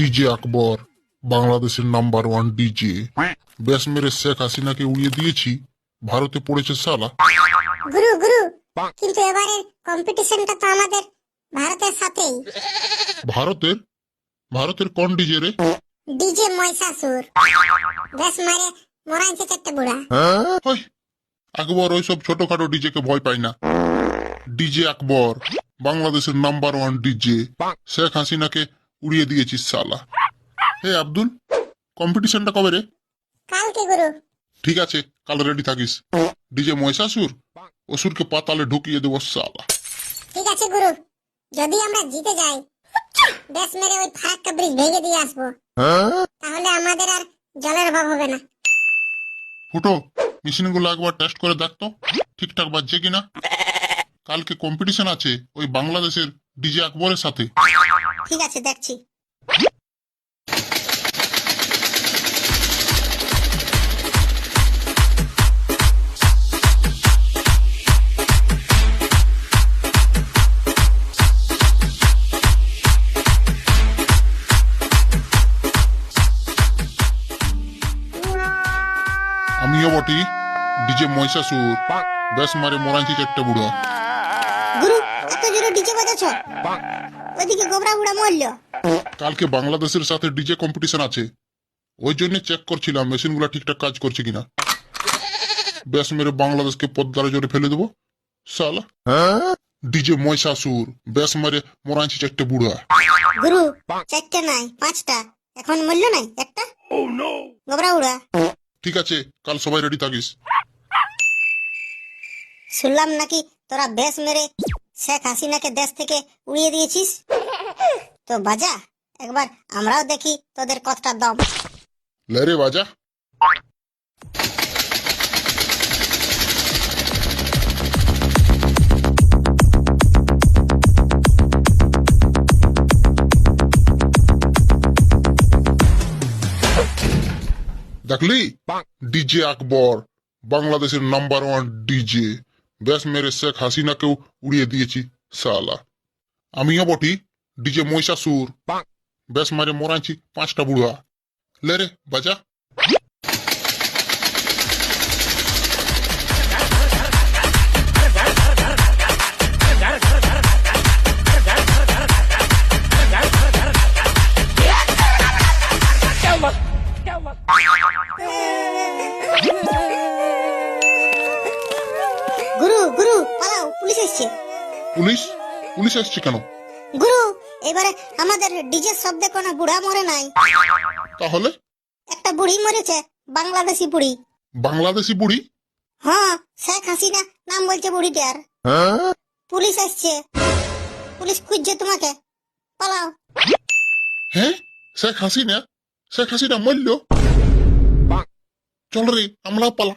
DJ আকবর বাংলাদেশের number 1 DJ. ব্যাস মেরে শেখ হাসিনাকে উড়িয়ে দিয়েছি, ভারতে পড়েছে সালা। গুরু গুরু কিন্তু এবারে কম্পিটিশনটা তো আমাদের ভারতের সাথেই। ভারতের ভারতের কোন ডিজে রে? ডিজে মহিষাসুর। ব্যাস মারে মরাইছে চারটে বুড়া। ওই আকবর ওইসব ছোটখাটো ডিজে কে ভয় পাই না। ডিজে আকবর বাংলাদেশের নাম্বার 1 ডিজে, শেখ হাসিনাকে উড়িয়ে দিয়েছিস সালা। হে আব্দুল, কম্পিটিশনটা কবে রে? কালকে গুরু। ঠিক আছে, কাল রেডি থাকিস। ডিজে মহিষাসুর অসুরকে পাতালে ঢুকিয়ে দেবো সালা। ঠিক আছে গুরু, যদি আমরা জিতে যাই ব্যাস মেরে ওই ফারাক্কা ব্রিজ ভেঙে দিয়ে আসবো, তাহলে আমাদের আর জলের অভাব হবে না। ফুটো, মেশিনগুলো একবার টেস্ট করে দেখতো ঠিকঠাক বাজছে কিনা। কালকে কম্পিটিশন আছে ওই বাংলাদেশের ডিজে আকবরের সাথে। ঠিক আছে, দেখছি। আমিও বটি, ডিজে মহিষাসুর ব্যাস মারে মোরাইছি চারটে বুড়া। গুরু এত জোরে ডিজে বাজাচ্ছ, ওইদিকে গোবরা বুড়া মরল। কালকে বাংলাদেশের সাথে ডিজে কম্পিটিশন আছে, ওই জন্য চেক করছিলাম মেশিনগুলো ঠিকঠাক কাজ করছে কিনা। ব্যাস মেরে বাংলাদেশকে পদ্মারে জোরে ফেলে দেবো সালা। ডিজে মহিষাসুর ব্যাস মারে মোরাইছি চারটে বুড়া। গুরু চারটে নাই, 5টা। এখন মূল্য নাই একটা। গোবরা বুড়া, ঠিক আছে, কাল সবাই রেডি থাকিস। শুনলাম নাকি তোরা বেশ মেরে শেখ হাসিনাকে দেশ থেকে উড়িয়ে দিয়েছিস, তো বাজা একবার আমরাও দেখি তোদের কতটা দম। লেরে বাজা। দেখলি, ডিজে আকবর বাংলাদেশের নাম্বার 1 ডিজে, ব্যাস মেরে শেখ হাসিনাকেও উড়িয়ে দিয়েছি সালা। আমিও বটি, ডিজে মহিষাসুর ব্যাস মারে মোরাইছি 5টা বুড়া। লেরে বাজা। গুরু গুরু পালাও, পুলিশ এসছে। পুলিশ? পুলিশ আসছে কেন? গুরু এবারে আমাদের ডিজে শব্দে কোনো বুড়া মরে নাই, তাহলে একটা বুড়ি মরেছে, বাংলাদেশি বুড়ি। বাংলাদেশি বুড়ি? হ্যাঁ, শেখ হাসিনা নাম বলছে বুড়িটার। পুলিশ আসছে, পুলিশ খুঁজছে তোমাকে, পালাও। হ্যাঁ, শেখ হাসিনা? শেখ হাসিনা মরল? চল রে, আমরাও পালা।